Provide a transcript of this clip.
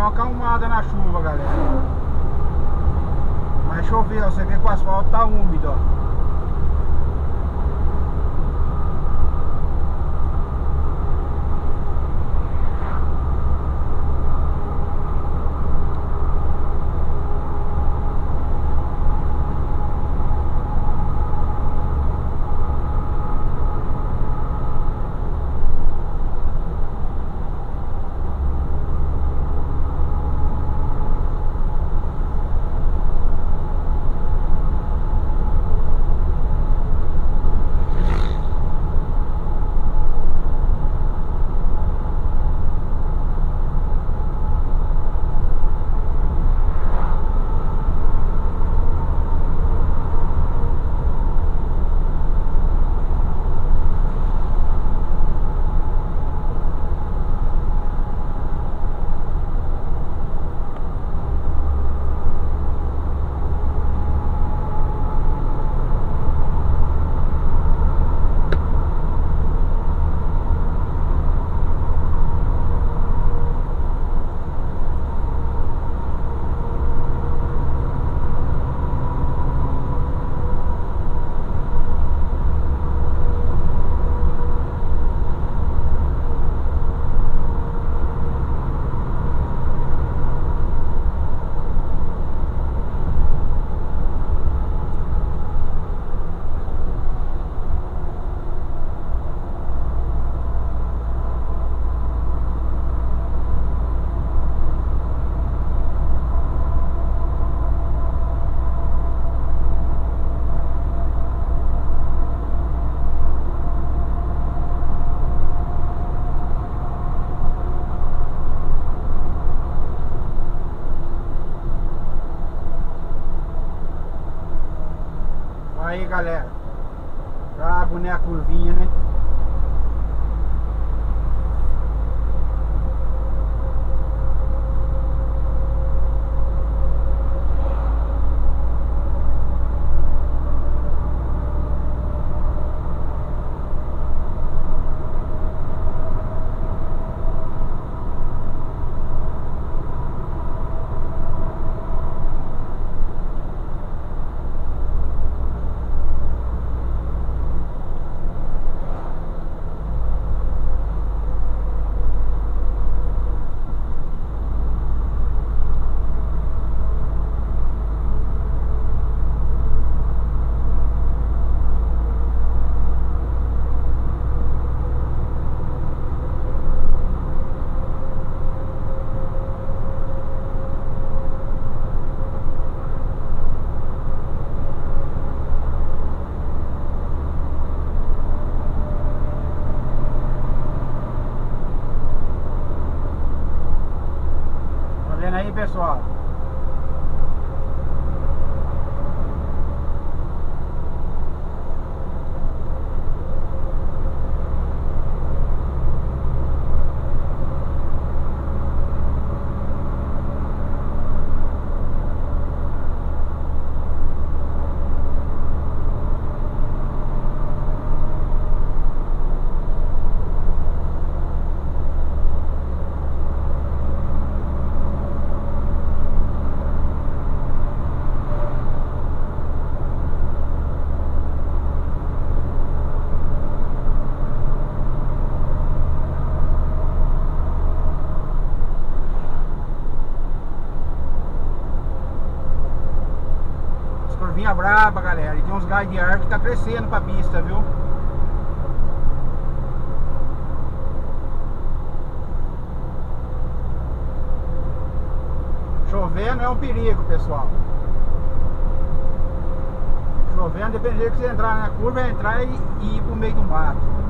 uma acalmada na chuva, galera. Mas choveu, você vê que o asfalto tá úmido, ó. Aí, galera, brabo, né, a curvinha, né? Aí, pessoal, curvinha braba, galera. E tem uns galhos de árvore que tá crescendo pra pista, viu? Chovendo é um perigo, pessoal. Chovendo, dependendo que você entrar na curva, é entrar e ir pro meio do mato.